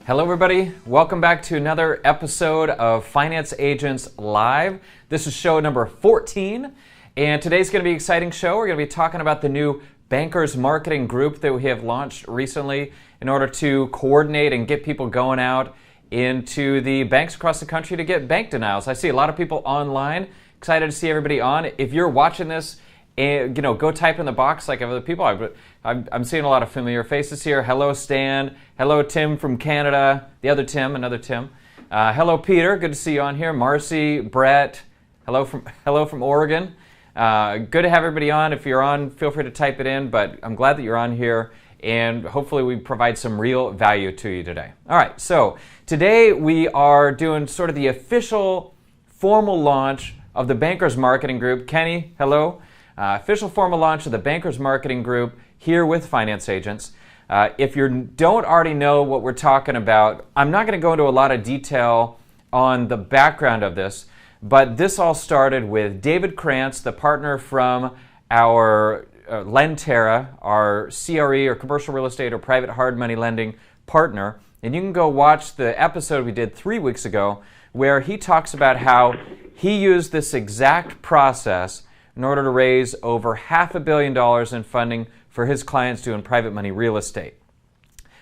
Hello everybody, welcome back to another episode of Finance Agents Live. This is show number 14, and today's going to be an exciting show. We're going to be talking about the new Bankers Marketing Group that we have launched recently in order to coordinate and get people going out into the banks across the country to get bank denials. I see a lot of people online, excited to see everybody on. If you're watching this, go type in the box like other people. I'm seeing a lot of familiar faces here. Hello, Stan. Hello, Tim from Canada. The other Tim, another Tim. Hello, Peter. Good to see you on here. Marcy, Brett. Hello from Oregon. Good to have everybody on. If you're on, feel free to type it in. But I'm glad that you're on here, and hopefully we provide some real value to you today. All right. So today we are doing sort of the official, formal launch of the Bankers Marketing Group. Kenny, hello. Official formal launch of the Bankers Marketing Group here with Finance Agents. If you don't already know what we're talking about, I'm not going to go into a lot of detail on the background of this, but this all started with David Krantz, the partner from our Lendterra, our CRE or commercial real estate or private hard money lending partner. And you can go watch the episode we did 3 weeks ago where he talks about how he used this exact process in order to raise over $500 million in funding for his clients doing private money real estate.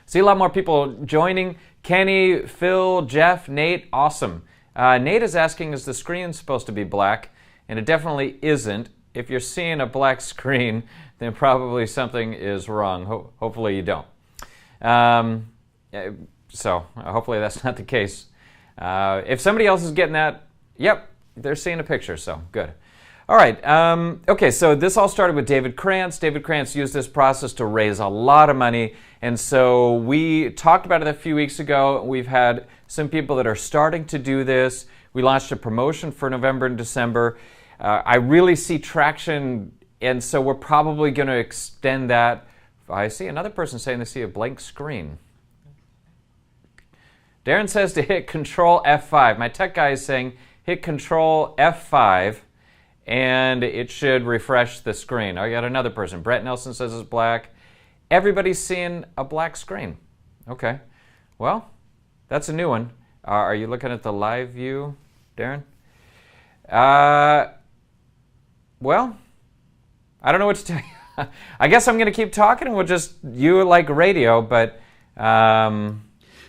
See a lot more people joining. Kenny, Phil, Jeff, Nate, awesome. Nate is asking, is the screen supposed to be black? And it definitely isn't. If you're seeing a black screen, then probably something is wrong. Hopefully you don't. So hopefully that's not the case. If somebody else is getting that, yep, they're seeing a picture, so good. All right, okay, so this all started with David Krantz. David Krantz used this process to raise a lot of money, and so we talked about it a few weeks ago. We've had some people that are starting to do this. We launched a promotion for November and December. I really see traction, and so we're probably going to extend that. I see another person saying they see a blank screen. Darren says to hit Control F5. My tech guy is saying hit Control F5. And it should refresh the screen. I got another person. Brett Nelson says it's black. Everybody's seeing a black screen. Okay. Well, that's a new one. Are you looking at the live view, Darren? Well, I don't know what to tell you. I guess I'm going to keep talking and you like radio, but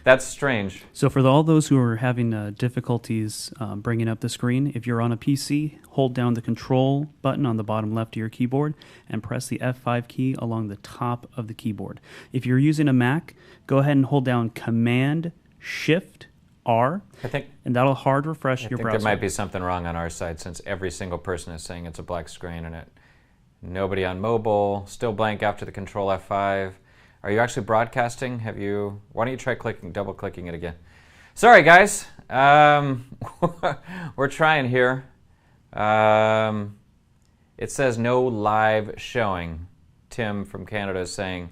that's strange. So for all those who are having difficulties bringing up the screen, if you're on a PC, hold down the Control button on the bottom left of your keyboard and press the F5 key along the top of the keyboard. If you're using a Mac, go ahead and hold down Command-Shift-R, and that'll hard refresh your browser. I think there might be something wrong on our side since every single person is saying it's a black screen and nobody on mobile, still blank after the Control F5. Are you actually broadcasting? Why don't you try double clicking it again? Sorry guys, we're trying here. It says no live showing. Tim from Canada is saying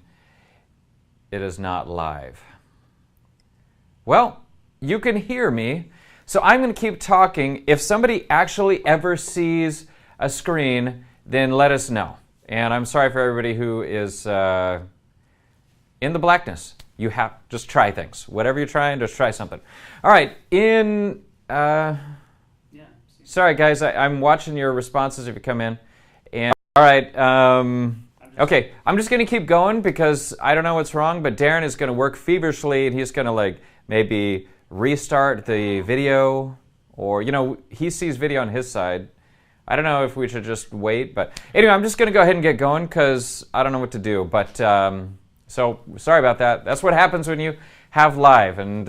it is not live. Well, you can hear me, so I'm going to keep talking. If somebody actually ever sees a screen, then let us know. And I'm sorry for everybody who is in the blackness. You have just try things. Whatever you're trying, just try something. All right. Sorry guys, I'm watching your responses if you come in. And all right. Okay, I'm just going to keep going because I don't know what's wrong, but Darren is going to work feverishly and he's going to maybe restart the video, or he sees video on his side. I don't know if we should just wait, but anyway, I'm just going to go ahead and get going because I don't know what to do. But so sorry about that. That's what happens when you have live, and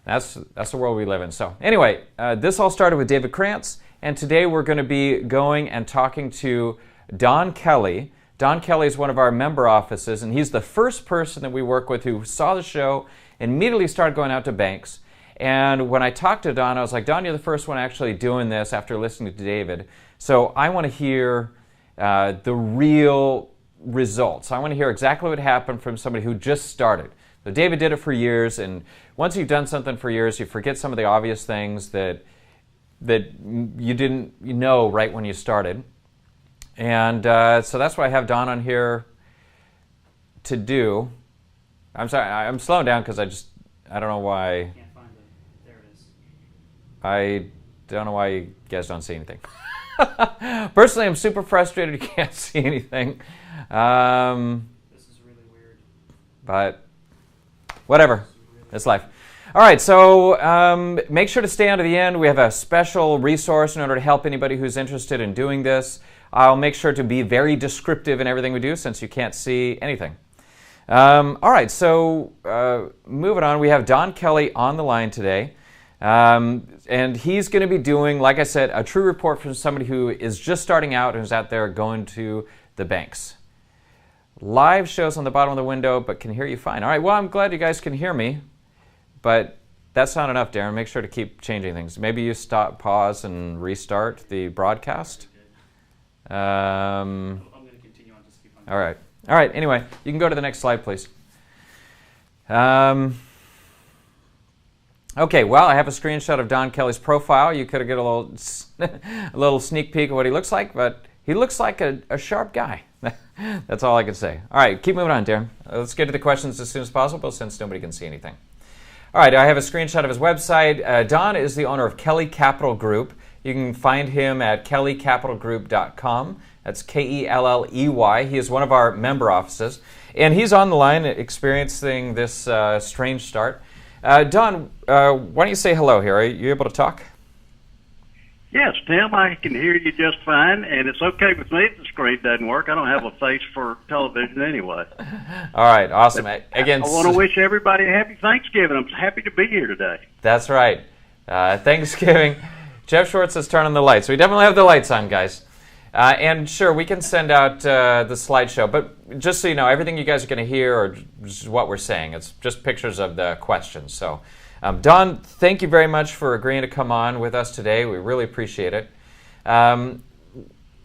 that's the world we live in. So anyway, this all started with David Krantz, and today we're going to be going and talking to Don Kelley. Don Kelley is one of our member offices, and he's the first person that we work with who saw the show and immediately started going out to banks. And when I talked to Don, I was like, Don, you're the first one actually doing this after listening to David. So I want to hear the real results. I want to hear exactly what happened from somebody who just started. So David did it for years, and once you've done something for years, you forget some of the obvious things that you didn't know right when you started. And so that's why I have Don on here to do. I'm sorry, I'm slowing down because I don't know why. Can't find it. There it is. I don't know why you guys don't see anything. Personally, I'm super frustrated you can't see anything. This is really weird. But whatever. It's life. All right, so make sure to stay on to the end. We have a special resource in order to help anybody who's interested in doing this. I'll make sure to be very descriptive in everything we do since you can't see anything. All right, so moving on, we have Don Kelley on the line today. And he's going to be doing, like I said, a true report from somebody who is just starting out and who's out there going to the banks. Live shows on the bottom of the window, but can hear you fine. All right, well, I'm glad you guys can hear me, but that's not enough, Darren. Make sure to keep changing things. Maybe you stop, pause, and restart the broadcast. I'm going to continue on. Just keep on. All right. All right. Anyway, you can go to the next slide, please. Okay. Well, I have a screenshot of Don Kelley's profile. You could get a little sneak peek of what he looks like, but he looks like a sharp guy. That's all I can say. All right. Keep moving on, Darren. Let's get to the questions as soon as possible, since nobody can see anything. All right. I have a screenshot of his website. Don is the owner of Kelley Capital Group. You can find him at KelleyCapitalGroup.com. That's Kelley. He is one of our member offices. And he's on the line experiencing this strange start. Don, why don't you say hello here? Are you able to talk? Yes, Tim, I can hear you just fine, and it's okay with me if the screen doesn't work. I don't have a face for television anyway. All right, awesome. Again, I want to wish everybody a happy Thanksgiving. I'm happy to be here today. That's right. Thanksgiving. Jeff Schwartz has turned on the lights. We definitely have the lights on, guys. And sure, we can send out the slideshow, but just so you know, everything you guys are going to hear are just what we're saying. It's just pictures of the questions. So, Don, thank you very much for agreeing to come on with us today. We really appreciate it. Why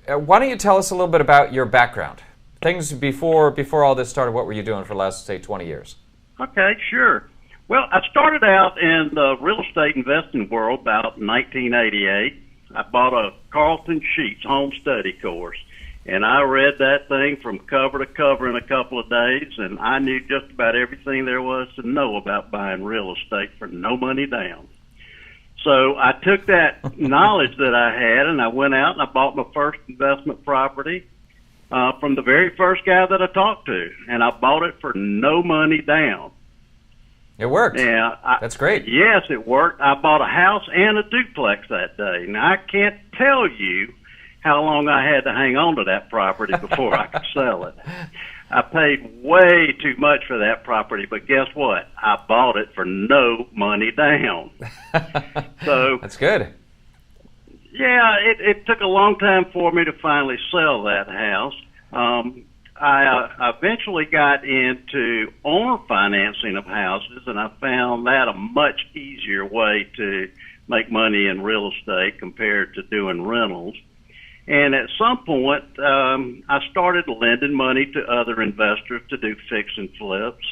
don't you tell us a little bit about your background? Things before all this started, what were you doing for the last, say, 20 years? Okay, sure. Well, I started out in the real estate investing world about 1988. I bought a Carlton Sheets home study course, and I read that thing from cover to cover in a couple of days, and I knew just about everything there was to know about buying real estate for no money down. So I took that knowledge that I had, and I went out and I bought my first investment property from the very first guy that I talked to, and I bought it for no money down. It worked. Yeah, that's great. Yes, it worked. I bought a house and a duplex that day. Now, I can't tell you how long I had to hang on to that property before I could sell it. I paid way too much for that property, but guess what? I bought it for no money down. So that's good. Yeah, it took a long time for me to finally sell that house. I eventually got into owner financing of houses, and I found that a much easier way to make money in real estate compared to doing rentals. And at some point, I started lending money to other investors to do fix and flips.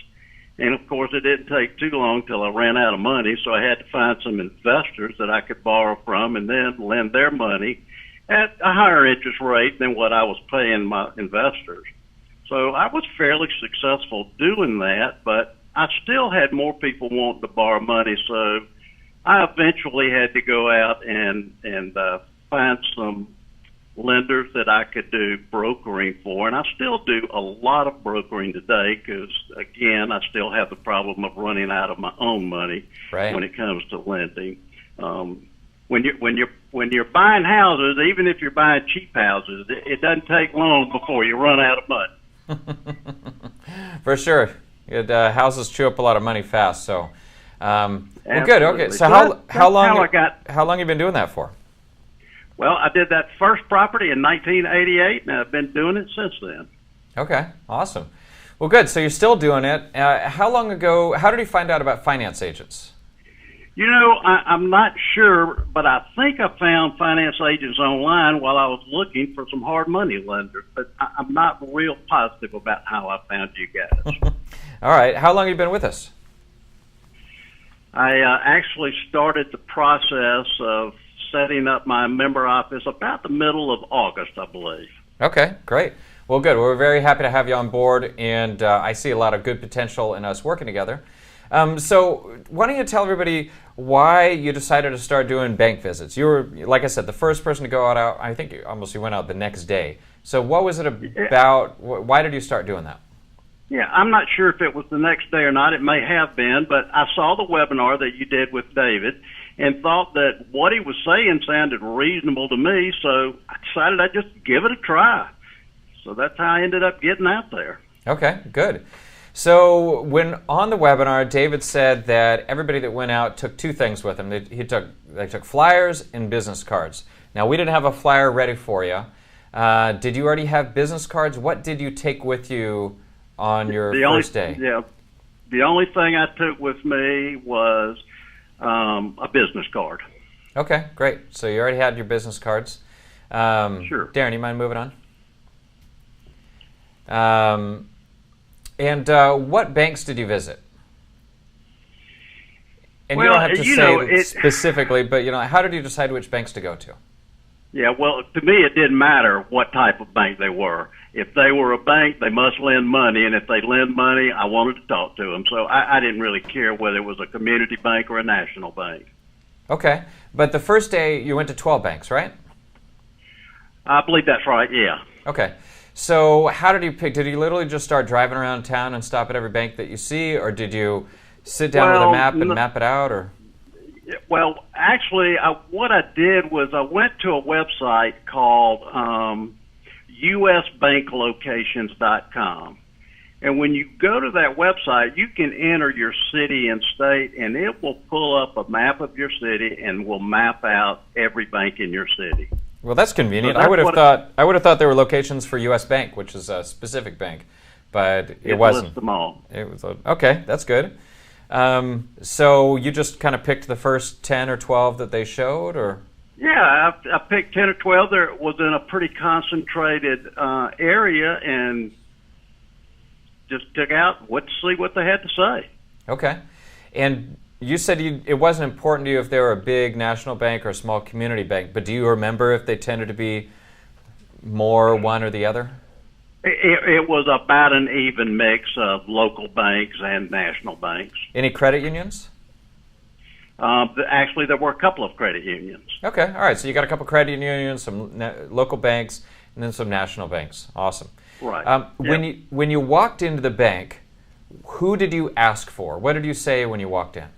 And, of course, it didn't take too long till I ran out of money, so I had to find some investors that I could borrow from and then lend their money at a higher interest rate than what I was paying my investors. So I was fairly successful doing that, but I still had more people wanting to borrow money, so I eventually had to go out and find some lenders that I could do brokering for, and I still do a lot of brokering today because, again, I still have the problem of running out of my own money when it comes to lending. When you're buying houses, even if you're buying cheap houses, it doesn't take long before you run out of money. For sure. Houses chew up a lot of money fast. So, well, good. Okay. So how long have you been doing that for? Well, I did that first property in 1988, and I've been doing it since then. Okay. Awesome. Well, good. So you're still doing it. How long ago? How did you find out about finance agents? You know, I'm not sure, but I think I found finance agents online while I was looking for some hard money lenders, but I'm not real positive about how I found you guys. All right. How long have you been with us? I actually started the process of setting up my member office about the middle of August, I believe. Okay, great. Well, good. We're very happy to have you on board, and I see a lot of good potential in us working together. So why don't you tell everybody why you decided to start doing bank visits? You were, like I said, the first person to go out. I think you went out the next day. So what was it about? Why did you start doing that? Yeah, I'm not sure if it was the next day or not. It may have been, but I saw the webinar that you did with David and thought that what he was saying sounded reasonable to me, so I decided I'd just give it a try. So that's how I ended up getting out there. Okay, good. So when on the webinar, David said that everybody that went out took two things with them. They took flyers and business cards. Now, we didn't have a flyer ready for you. Did you already have business cards? What did you take with you on your first day? Yeah, the only thing I took with me was a business card. Okay, great. So you already had your business cards. Sure. Darren, you mind moving on? And what banks did you visit? And you don't have to say specifically, but how did you decide which banks to go to? Yeah, well, to me, it didn't matter what type of bank they were. If they were a bank, they must lend money, and if they lend money, I wanted to talk to them. So I didn't really care whether it was a community bank or a national bank. Okay, but the first day you went to 12 banks, right? I believe that's right, yeah. Okay, so how did you pick? Did you literally just start driving around town and stop at every bank that you see, or did you sit down with a map and map it out, or? Well, actually, what I did was I went to a website called usbanklocations.com. And when you go to that website, you can enter your city and state, and it will pull up a map of your city and will map out every bank in your city. Well, that's convenient. So that's I would have thought there were locations for U.S. Bank, which is a specific bank, but it wasn't. Lists them all. It was okay. That's good. So you just kind of picked the first 10 or 12 that they showed, or? Yeah, I picked 10 or 12. There was in a pretty concentrated area, and just took out to see what they had to say. Okay. And you said it wasn't important to you if they were a big national bank or a small community bank, but do you remember if they tended to be more one or the other? It was about an even mix of local banks and national banks. Any credit unions? Actually, there were a couple of credit unions. Okay, all right. So you got a couple credit unions, some local banks, and then some national banks. Awesome. Right. Yep. When you walked into the bank, who did you ask for? What did you say when you walked in?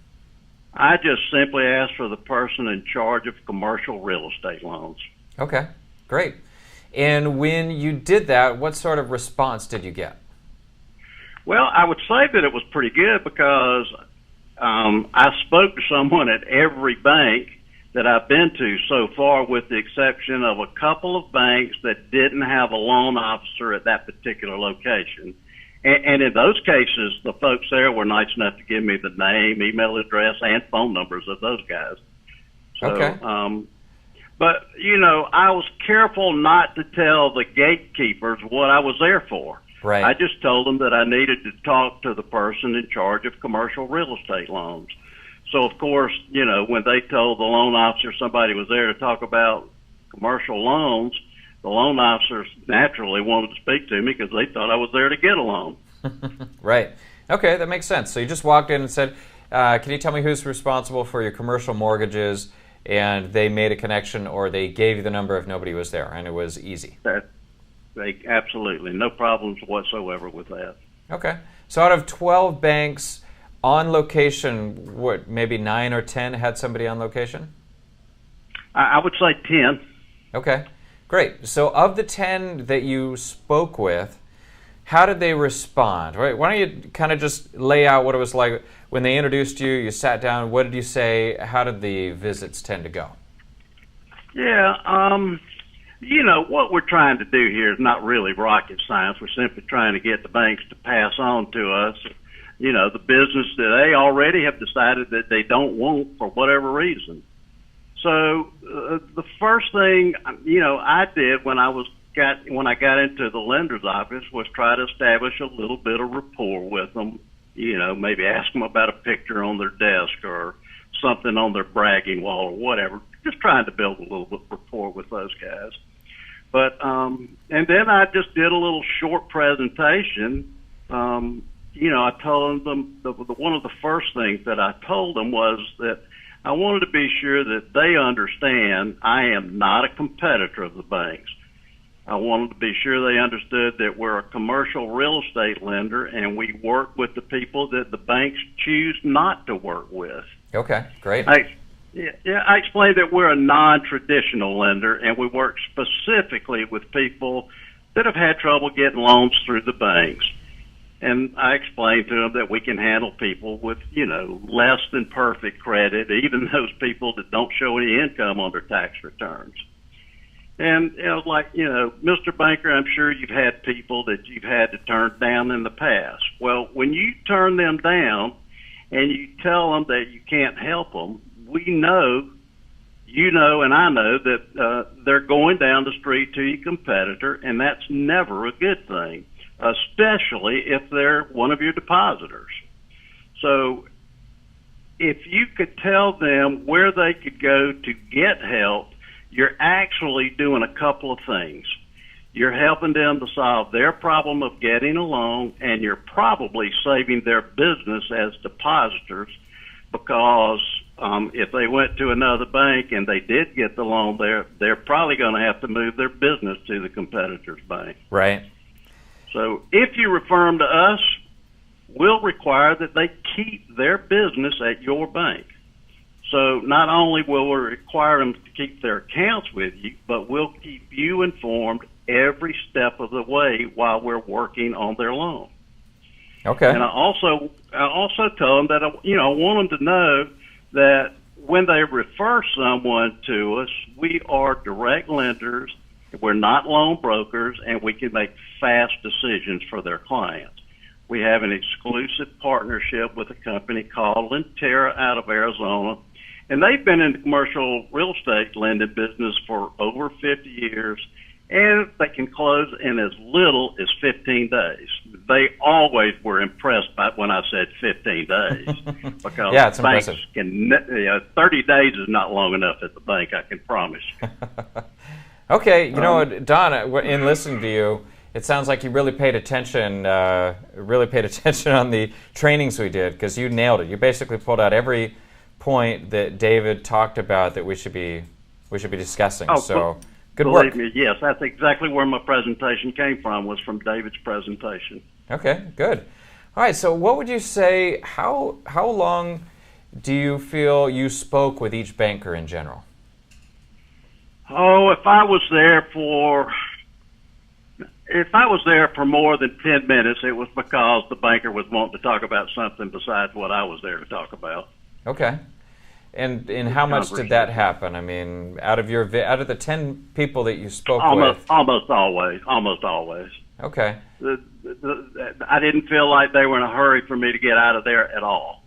I just simply asked for the person in charge of commercial real estate loans. Okay, great. And when you did that, what sort of response did you get? Well, I would say that it was pretty good because I spoke to someone at every bank that I've been to so far, with the exception of a couple of banks that didn't have a loan officer at that particular location. And in those cases, the folks there were nice enough to give me the name, email address, and phone numbers of those guys. So, okay. But, I was careful not to tell the gatekeepers what I was there for. Right. I just told them that I needed to talk to the person in charge of commercial real estate loans. So, of course, when they told the loan officer somebody was there to talk about commercial loans, the loan officers naturally wanted to speak to me because they thought I was there to get a loan. Right. Okay, that makes sense. So you just walked in and said, can you tell me who's responsible for your commercial mortgages? And they made a connection, or they gave you the number if nobody was there, and it was easy. Absolutely. No problems whatsoever with that. Okay. So out of 12 banks on location, maybe 9 or 10 had somebody on location? I would say 10. Okay. Great. So of the 10 that you spoke with, how did they respond? Right? Why don't you kind of just lay out what it was like when they introduced you, you sat down, what did you say, how did the visits tend to go? Yeah, what we're trying to do here is not really rocket science. We're simply trying to get the banks to pass on to us, the business that they already have decided that they don't want for whatever reason. So the first thing, I did when I got into the lender's office was try to establish a little bit of rapport with them. Maybe ask them about a picture on their desk or something on their bragging wall or whatever. Just trying to build a little bit of rapport with those guys. But and then I just did a little short presentation I told them one of the first things that I told them was that I wanted to be sure that they understand I am not a competitor of the banks. I wanted to be sure they understood that we're a commercial real estate lender and we work with the people that the banks choose not to work with. Okay, great. I explained that we're a non-traditional lender and we work specifically with people that have had trouble getting loans through the banks. And I explained to them that we can handle people with, less than perfect credit, even those people that don't show any income on their tax returns. And Mr. Banker, I'm sure you've had people that you've had to turn down in the past. Well, when you turn them down and you tell them that you can't help them, we know, and I know that they're going down the street to your competitor, and that's never a good thing, especially if they're one of your depositors. So if you could tell them where they could go to get help, you're actually doing a couple of things. You're helping them to solve their problem of getting a loan, and you're probably saving their business as depositors, because if they went to another bank and they did get the loan there, they're probably going to have to move their business to the competitor's bank. Right. So if you refer them to us, we'll require that they keep their business at your bank. So not only will we require them to keep their accounts with you, but we'll keep you informed every step of the way while we're working on their loan. Okay. And I also tell them that I want them to know that when they refer someone to us, we are direct lenders, we're not loan brokers, and we can make fast decisions for their clients. We have an exclusive partnership with a company called Lentera out of Arizona, and they've been in the commercial real estate lending business for over 50 years, and they can close in as little as 15 days. They always were impressed by when I said 15 days, because yeah, it's banks impressive. 30 days is not long enough at the bank, I can promise you. Okay, Don, in listening to you, it sounds like you really paid attention on the trainings we did, because you nailed it. You basically pulled out every point that David talked about that we should be discussing. So good work. Believe me, yes, that's exactly where my presentation came from, was from David's presentation. Okay, good. All right, so what would you say, how long do you feel you spoke with each banker in general? Oh, if I was there for more than 10 minutes, it was because the banker was wanting to talk about something besides what I was there to talk about. Okay. And how much did that happen? I mean, out of the 10 people that you spoke with? Almost always. Okay. I didn't feel like they were in a hurry for me to get out of there at all.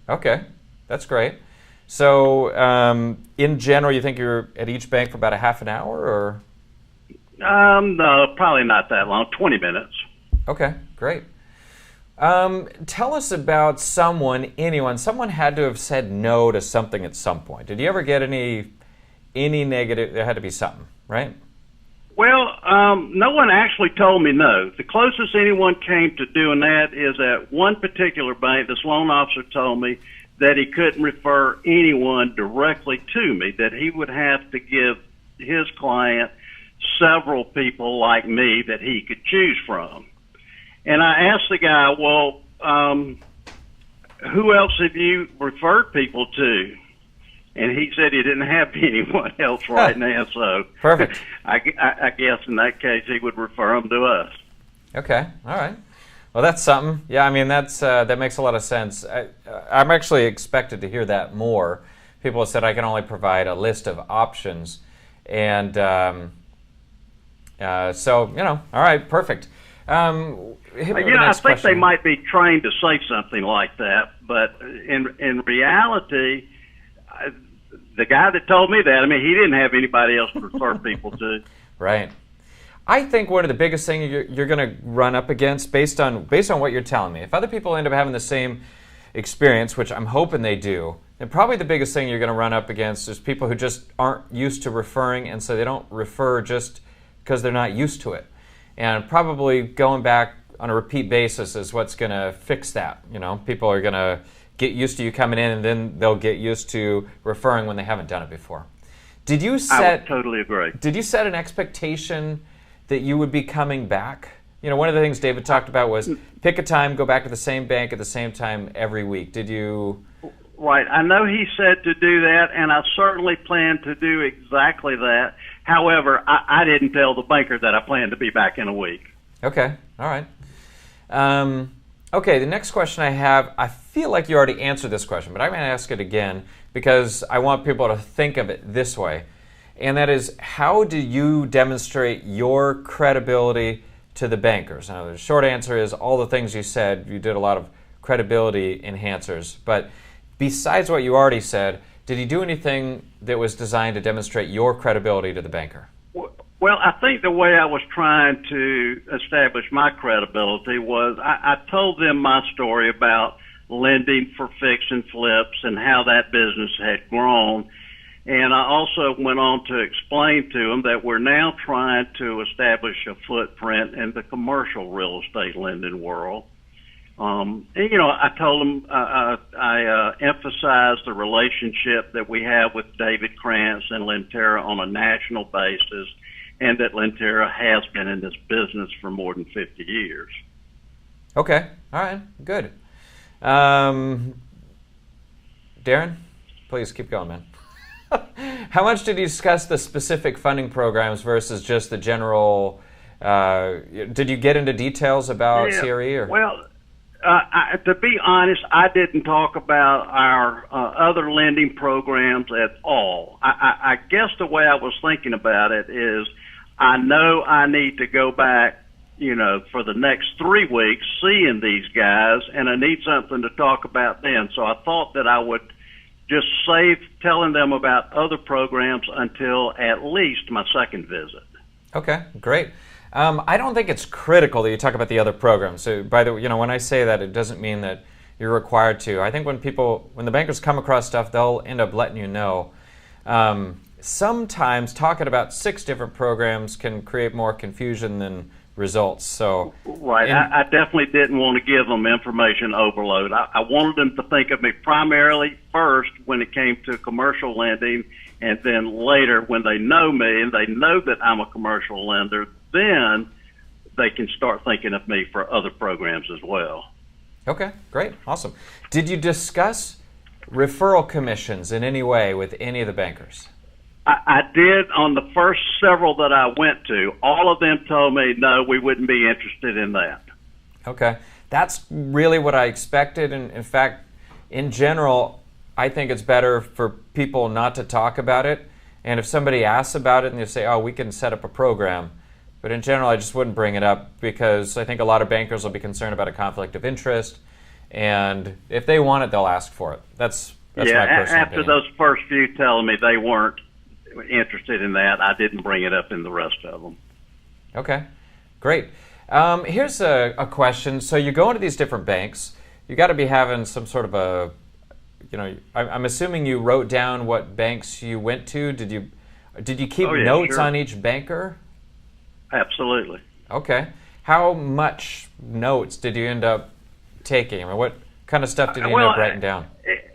Okay, that's great. So, in general, you think you're at each bank for about a half an hour, or? No, probably not that long. 20 minutes. Okay, great. Tell us about someone had to have said no to something at some point. Did you ever get any negative? There had to be something, right? Well, no one actually told me no. The closest anyone came to doing that is at one particular bank. This loan officer told me that he couldn't refer anyone directly to me, that he would have to give his client several people like me that he could choose from. And I asked the guy, well, who else have you referred people to? And he said he didn't have anyone else right now, so perfect. I guess in that case he would refer them to us. Okay, all right. Well, that's something. Yeah, I mean, that makes a lot of sense. I'm actually expected to hear that more. People have said I can only provide a list of options. And so, all right, perfect. I think they might be trained to say something like that, but in reality, the guy that told me that, he didn't have anybody else to refer people to. Right. I think one of the biggest things you're going to run up against, based on what you're telling me, if other people end up having the same experience, which I'm hoping they do, then probably the biggest thing you're going to run up against is people who just aren't used to referring, and so they don't refer just because they're not used to it. And probably going back on a repeat basis is what's going to fix that. You know, people are going to get used to you coming in, and then they'll get used to referring when they haven't done it before. I would totally agree. Did you set an expectation that you would be coming back? You know, one of the things David talked about was pick a time, go back to the same bank at the same time every week. Did you? Right. I know he said to do that, and I certainly plan to do exactly that. However, I didn't tell the banker that I plan to be back in a week. Okay. All right. Okay, the next question I have, I feel like you already answered this question, but I'm going to ask it again because I want people to think of it this way. And that is, how do you demonstrate your credibility to the bankers? Now, the short answer is all the things you said. You did a lot of credibility enhancers. But besides what you already said, did you do anything that was designed to demonstrate your credibility to the banker? Well, I think the way I was trying to establish my credibility was I told them my story about lending for fix and flips and how that business had grown. And I also went on to explain to them that we're now trying to establish a footprint in the commercial real estate lending world. And, you know, I told them I emphasized the relationship that we have with David Krantz and Lentera on a national basis, and that Lentera has been in this business for more than 50 years. Okay. All right. Good. Darren, please keep going, man. How much did you discuss the specific funding programs versus just the general? Did you get into details about CRE? Or? Well, to be honest, I didn't talk about our other lending programs at all. I guess the way I was thinking about it is I know I need to go back, you know, for the next 3 weeks seeing these guys, and I need something to talk about then. So I thought that I would just save telling them about other programs until at least my second visit. Okay, great. I don't think it's critical that you talk about the other programs. So, by the way, you know, when I say that, it doesn't mean that you're required to. I think when the bankers come across stuff, they'll end up letting you know. Sometimes talking about 6 different programs can create more confusion than results. So, right, I definitely didn't want to give them information overload. I wanted them to think of me primarily first when it came to commercial lending, and then later when they know me and they know that I'm a commercial lender, then they can start thinking of me for other programs as well. Okay, great, awesome. Did you discuss referral commissions in any way with any of the bankers? I did on the first several that I went to. All of them told me, no, we wouldn't be interested in that. Okay. That's really what I expected. And in fact, in general, I think it's better for people not to talk about it. And if somebody asks about it and they say, oh, we can set up a program. But in general, I just wouldn't bring it up because I think a lot of bankers will be concerned about a conflict of interest. And if they want it, they'll ask for it. That's my personal opinion. After those first few telling me they weren't interested in that, I didn't bring it up in the rest of them. Okay, great. Here's a question. So you go into these different banks. You got to be having some sort of a, you know, I'm assuming you wrote down what banks you went to. Did you keep notes on each banker? Absolutely. Okay. How much notes did you end up taking? I mean, what kind of stuff did you end up writing down?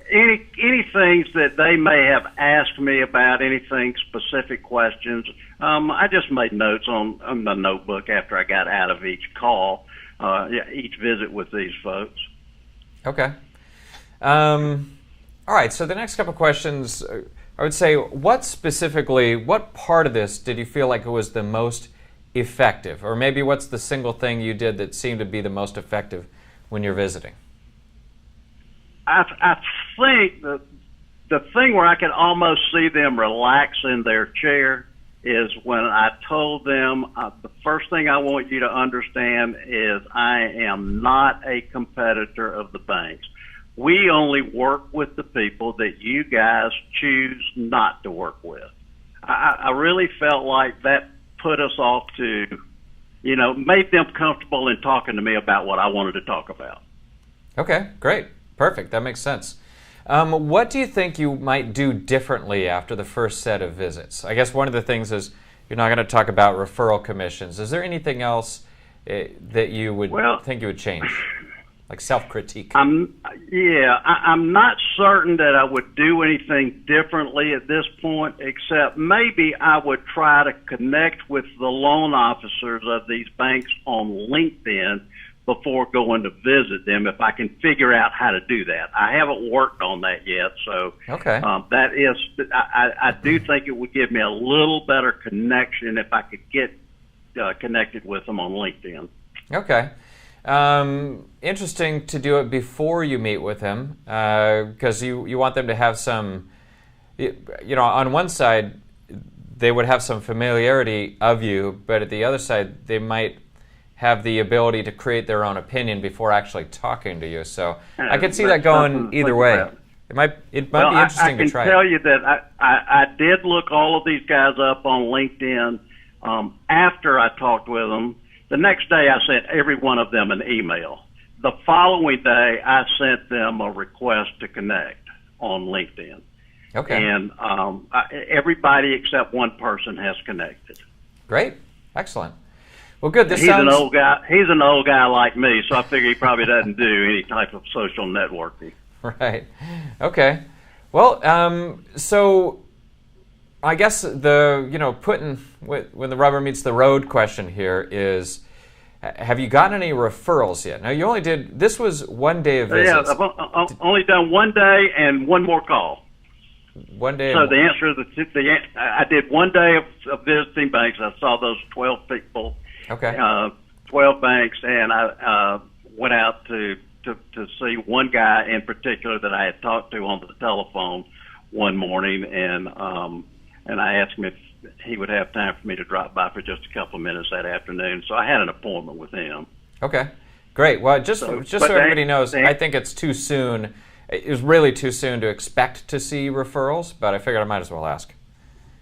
Any things that they may have asked me about, anything specific questions, I just made notes on my notebook after I got out of each call, each visit with these folks. Okay. All right, so the next couple of questions, I would say, what part of this did you feel like it was the most effective? Or maybe what's the single thing you did that seemed to be the most effective when you're visiting? I think the thing where I could almost see them relax in their chair is when I told them, the first thing I want you to understand is I am not a competitor of the banks. We only work with the people that you guys choose not to work with. I really felt like that put us off to, you know, made them comfortable in talking to me about what I wanted to talk about. Okay, great. Perfect. That makes sense. What do you think you might do differently after the first set of visits? I guess one of the things is you're not going to talk about referral commissions. Is there anything else that you would think you would change? Like self-critique. I'm not certain that I would do anything differently at this point, except maybe I would try to connect with the loan officers of these banks on LinkedIn before going to visit them, if I can figure out how to do that. I haven't worked on that yet, so I do think it would give me a little better connection if I could get connected with them on LinkedIn. Okay. Interesting to do it before you meet with him, because you want them to have some, on one side, they would have some familiarity of you, but at the other side, they might have the ability to create their own opinion before actually talking to you. So I could see that going either way. It might be interesting to try. I can tell you that I did look all of these guys up on LinkedIn after I talked with them. The next day, I sent every one of them an email. The following day, I sent them a request to connect on LinkedIn. Okay. And everybody except one person has connected. Great. Excellent. Well, good. He's an old guy. He's an old guy like me, so I figure he probably doesn't do any type of social networking. Right. Okay. Well, so I guess when the rubber meets the road question here is, have you gotten any referrals yet? Now, you only this was 1 day of visits. Yeah, I've only done 1 day and one more call. 1 day. So the answer is I did 1 day of visiting banks. I saw those 12 people. Okay. 12 banks, and I went out to see one guy in particular that I had talked to on the telephone one morning, and I asked him if he would have time for me to drop by for just a couple of minutes that afternoon. So I had an appointment with him. Okay, great. Well, just so everybody knows, I think it's too soon. It was really too soon to expect to see referrals, but I figured I might as well ask.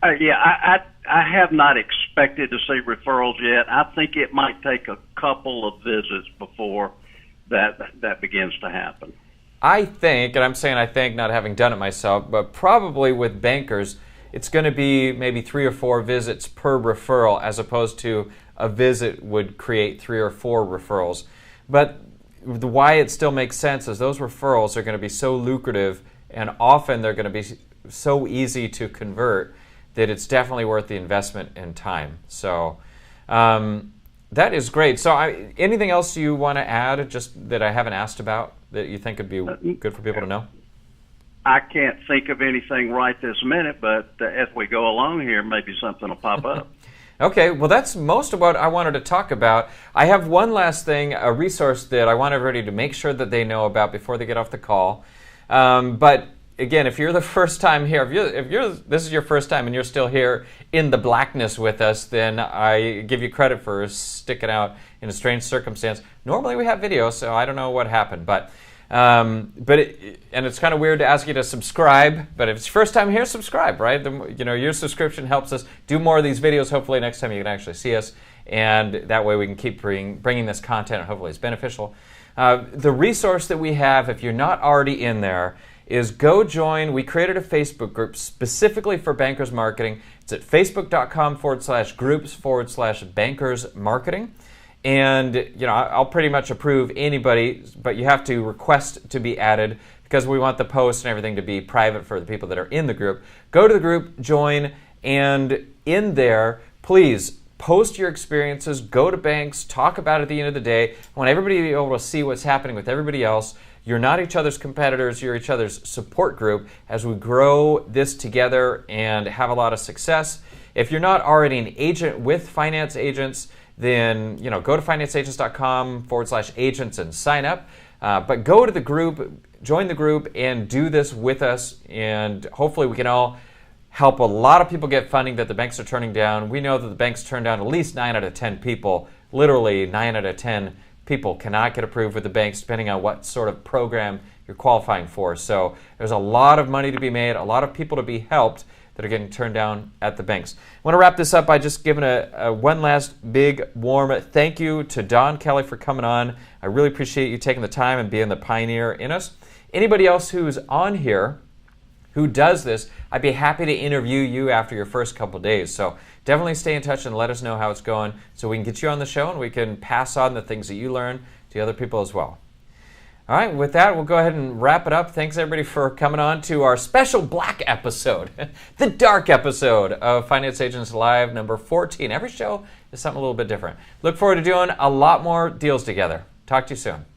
I have not expected to see referrals yet. I think it might take a couple of visits before that begins to happen. I think, and I'm saying I think, not having done it myself, but probably with bankers, it's going to be maybe 3 or 4 visits per referral, as opposed to a visit would create 3 or 4 referrals. But why it still makes sense is those referrals are going to be so lucrative, and often they're going to be so easy to convert that it's definitely worth the investment in time. So that is great. So anything else you want to add, just that I haven't asked about, that you think would be good for people to know? I can't think of anything right this minute, but as we go along here, maybe something will pop up. Okay, well, that's most of what I wanted to talk about. I have one last thing, a resource that I want everybody to make sure that they know about before they get off the call. But again, if you're the first time here, this is your first time and you're still here in the blackness with us, then I give you credit for sticking out in a strange circumstance. Normally we have video, so I don't know what happened, but it's kind of weird to ask you to subscribe, but if it's your first time here, subscribe, right? Your subscription helps us do more of these videos. Hopefully next time you can actually see us, and that way we can keep bringing this content, and hopefully it's beneficial. The resource that we have, if you're not already in there, is go join. We created a Facebook group specifically for bankers marketing. It's at facebook.com/groups/bankers marketing. And I'll pretty much approve anybody, but you have to request to be added because we want the posts and everything to be private for the people that are in the group. Go to the group, join, and in there, please post your experiences, go to banks, talk about it at the end of the day. I want everybody to be able to see what's happening with everybody else. You're not each other's competitors, you're each other's support group as we grow this together and have a lot of success. If you're not already an agent with Finance Agents, then go to financeagents.com/agents and sign up. But go to the group, join the group, and do this with us. And hopefully we can all help a lot of people get funding that the banks are turning down. We know that the banks turn down at least 9 out of 10 people. Literally 9 out of 10 people cannot get approved with the banks depending on what sort of program you're qualifying for. So there's a lot of money to be made, a lot of people to be helped that are getting turned down at the banks. I want to wrap this up by just giving a one last big warm thank you to Don Kelley for coming on. I really appreciate you taking the time and being the pioneer in us. Anybody else who's on here who does this, I'd be happy to interview you after your first couple days. So definitely stay in touch and let us know how it's going so we can get you on the show and we can pass on the things that you learn to other people as well. All right, with that, we'll go ahead and wrap it up. Thanks, everybody, for coming on to our special black episode, the dark episode of Finance Agents Live number 14. Every show is something a little bit different. Look forward to doing a lot more deals together. Talk to you soon.